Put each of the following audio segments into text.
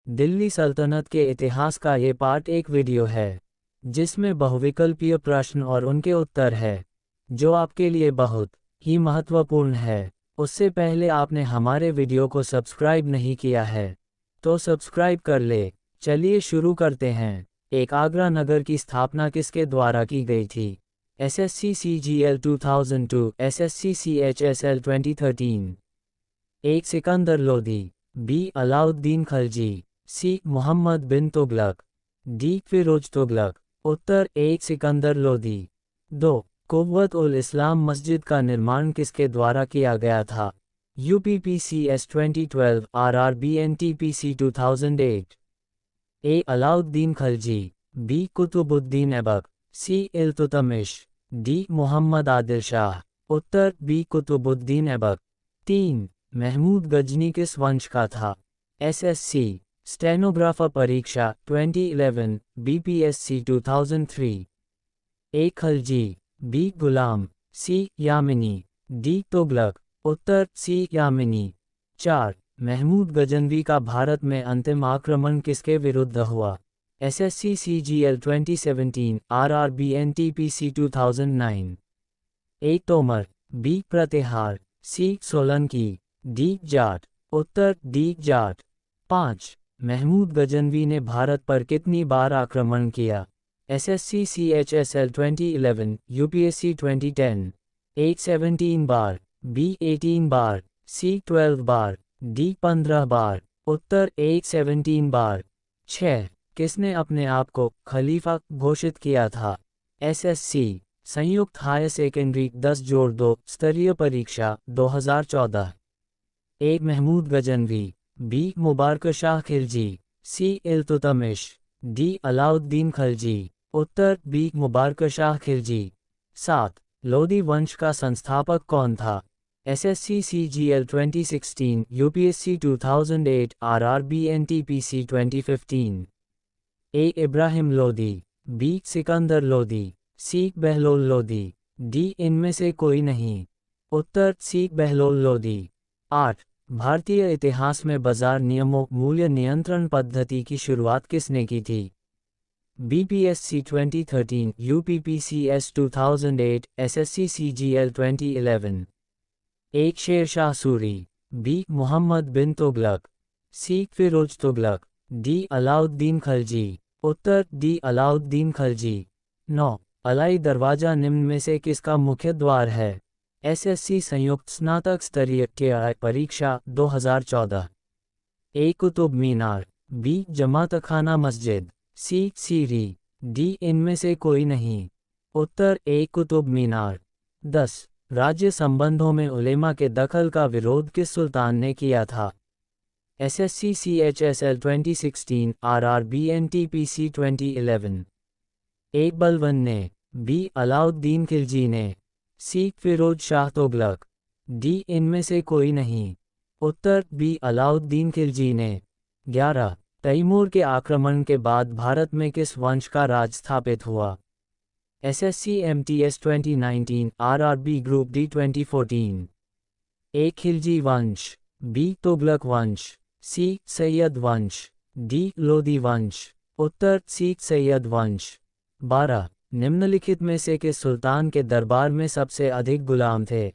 दिल्ली सल्तनत के इतिहास का ये पार्ट एक वीडियो है जिसमें बहुविकल्पीय प्रश्न और उनके उत्तर है जो आपके लिए बहुत ही महत्वपूर्ण है। उससे पहले आपने हमारे वीडियो को सब्सक्राइब नहीं किया है तो सब्सक्राइब कर ले। चलिए शुरू करते हैं। एक आगरा नगर की स्थापना किसके द्वारा की गई थी? SSC CGL 2002, SSC CHSL 2013। एक सिकंदर लोदी, बी अलाउद्दीन खलजी, सी मोहम्मद बिन तुगलक, डी फिरोज तुगलक। उत्तर एक सिकंदर लोदी। 2. कुव्वत उल इस्लाम मस्जिद का निर्माण किसके द्वारा किया गया था? UPPCS 2012, RRBNTPC 2008। ए अलाउद्दीन खलजी, बी कुतुबुद्दीन ऐबक, सी इल्तुतमिश, डी मोहम्मद आदिल शाह। उत्तर बी कुतुबुद्दीन ऐबक। 3. महमूद गजनी किस वंश का था? SSC स्टेनोग्राफर परीक्षा 2011, BPSC 2003। ए खलजी, बी गुलाम, सी यामिनी, डी तुगलक। उत्तर सी यामिनी। 4. महमूद गजनवी का भारत में अंतिम आक्रमण किसके विरुद्ध हुआ? SSC CGL 2017, RRBNTPC 2009। ए तोमर, बी प्रतिहार, सी सोलंकी, डी जाट। उत्तर डी जाट। 5. महमूद गजनवी ने भारत पर कितनी बार आक्रमण किया? SSC CHSL 2011, UPSC 2010। ए 17 बार, बी 18 बार, सी 12 बार, डी 15 बार। उत्तर ए 17 बार। 6. किसने अपने आप को खलीफा घोषित किया था? SSC संयुक्त हायर सेकेंडरी 10+2 स्तरीय परीक्षा 2014। ए महमूद गजनवी, बी मुबारक शाह खिलजी, सी इल्तुतमिश, डी अलाउद्दीन खलजी। उत्तर बी मुबारक शाह खिलजी। 7. लोदी वंश का संस्थापक कौन था? SSC CGL 2016, UPSC 2008, RRBNTPC 2015। ए इब्राहिम लोदी, बी सिकंदर लोदी, सी बहलोल लोदी, डी इनमें से कोई नहीं। उत्तर सी बहलोल लोदी। 8. भारतीय इतिहास में बाजार नियमों मूल्य नियंत्रण पद्धति की शुरुआत किसने की थी? BPSC 2013, UPPCS 2008, SSC CGL 2011। एक शेर शाह सूरी, बी मुहम्मद बिन तुगलक, सी फिरोज तुगलक, डी अलाउद्दीन खलजी। उत्तर डी अलाउद्दीन खलजी। 9. अलाई दरवाजा निम्न में से किसका मुख्य द्वार है? SSC संयुक्त स्नातक स्तरीय TI परीक्षा 2014। ए कुतुब मीनार, बी जमात खाना मस्जिद, सी सीरी, डी इनमें से कोई नहीं। उत्तर ए कुतुब मीनार। 10. राज्य संबंधों में उलेमा के दखल का विरोध किस सुल्तान ने किया था? SSC CHSL 2016, RRBNTPC 2011। ए बलवन ने, बी अलाउद्दीन खिलजी ने, सी फिरोज शाह तुगलक, डी इनमें से कोई नहीं। उत्तर बी अलाउद्दीन खिलजी ने। 11. तैमूर के आक्रमण के बाद भारत में किस वंश का राज स्थापित हुआ? SSC MTS 2019, RRB Group D 2014। ए खिलजी वंश, बी तुगलक वंश, सी सैयद वंश, डी लोदी वंश। उत्तर सी सैयद वंश। 12. निम्नलिखित में से किस सुल्तान के दरबार में सबसे अधिक गुलाम थे?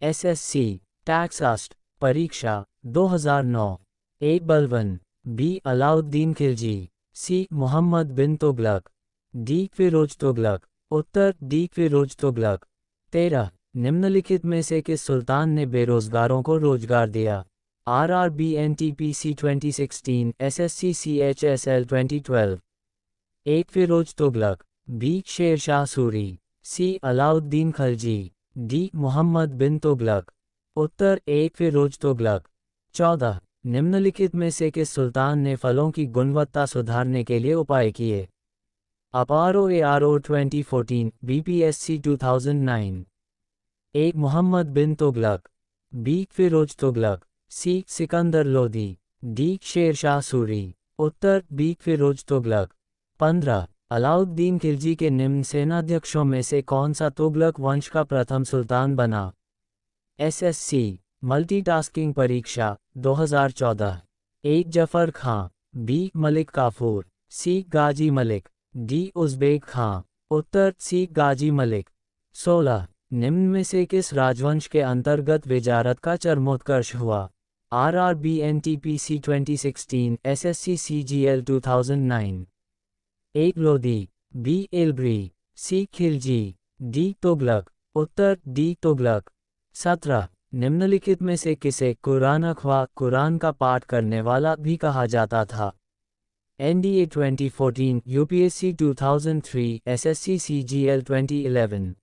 SSC टैक्सास्ट परीक्षा 2009। ए बलवन, बी अलाउद्दीन खिलजी, सी मोहम्मद बिन तुगलक, डी फिरोज तुगलक। उत्तर डी फिरोज तुगलक। 13. निम्नलिखित में से किस सुल्तान ने बेरोजगारों को रोजगार दिया? RRBNTPC 2016, SSC CHSL 2012। ए फिरोज तुगलक, बी शेर शाह सूरी, सी अलाउद्दीन खलजी, डी मोहम्मद बिन तुगलक। उत्तर ए फिरोज तुगलक। 14. निम्नलिखित में से किस सुल्तान ने फलों की गुणवत्ता सुधारने के लिए उपाय किए? ARO 2014, BPSC 2009। ए मोहम्मद बिन तुगलक, बी फिरोज तुगलक, सी सिकंदर लोदी, डी शेर शाह सूरी। उत्तर बी फिरोज तुगलक। 15. अलाउद्दीन खिलजी के निम्न सेनाध्यक्षों में से कौन सा तुगलक वंश का प्रथम सुल्तान बना? SSC मल्टीटास्किंग परीक्षा 2014। ए जफर खां, बी मलिक काफूर, सी गाजी मलिक, डी उज़्बेक खां। उत्तर सी गाजी मलिक। 16 निम्न में से किस राजवंश के अंतर्गत विजारत का चरमोत्कर्ष हुआ? RRB NTPC 2016 SSC CGL 2009। ए लोदी, बी एलब्री, सी खिलजी, डी तुगलक। उत्तर डी तुगलक। 17 निम्नलिखित में से किसे कुरान अखवा कुरान का पाठ करने वाला भी कहा जाता था? NDA 2014 UPSC 2003 SSC CGL 2011।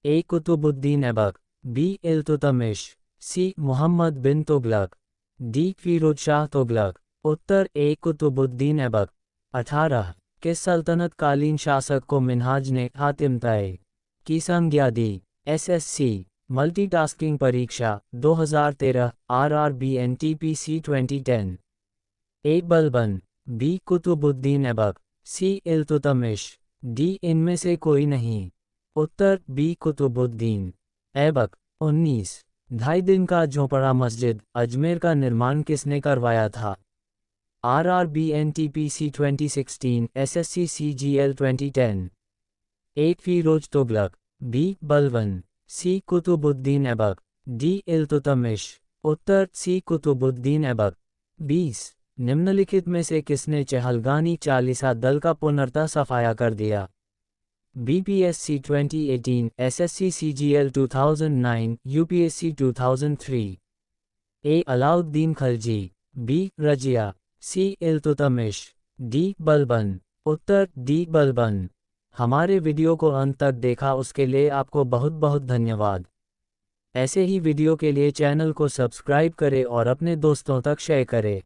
ए कुतुबुद्दीन ऐबक, बी इल्तुतमिश, सी मुहम्मद बिन तुगलक, डी फिरोज शाह तुगलक। उत्तर ए कुतुबुद्दीन ऐबक। 18 किस सल्तनत कालीन शासक को मिन्हाज ने हातिम तय की संज्ञा दी? SSC मल्टीटास्किंग परीक्षा 2013 RRB NTPC 2010। ए बलबन, बी कुतुबुद्दीन ऐबक, सी इल्तुतमिश, डी इनमें से कोई नहीं। उत्तर बी कुतुबुद्दीन ऐबक। 19 ढाई दिन का झोपड़ा मस्जिद अजमेर का निर्माण किसने करवाया था? RRB NTPC 2016 SSC CGL 2010। ए फिरोज तुगलक, बी बलबन, सी कुतुबुद्दीन ऐबक, डी इल्तुतमिश। उत्तर सी कुतुबुद्दीन ऐबक। 20 निम्नलिखित में से किसने चहलगानी चालीसा दल का पुनर्तः सफाया कर दिया? BPSC 2018 SSC CGL 2009 UPSC 2003। ए अलाउद्दीन खलजी, बी रजिया, सी इल्तुतमिश, डी बलबन। उत्तर डी बलबन। हमारे वीडियो को अंत तक देखा उसके लिए आपको बहुत बहुत धन्यवाद। ऐसे ही वीडियो के लिए चैनल को सब्सक्राइब करें और अपने दोस्तों तक शेयर करें।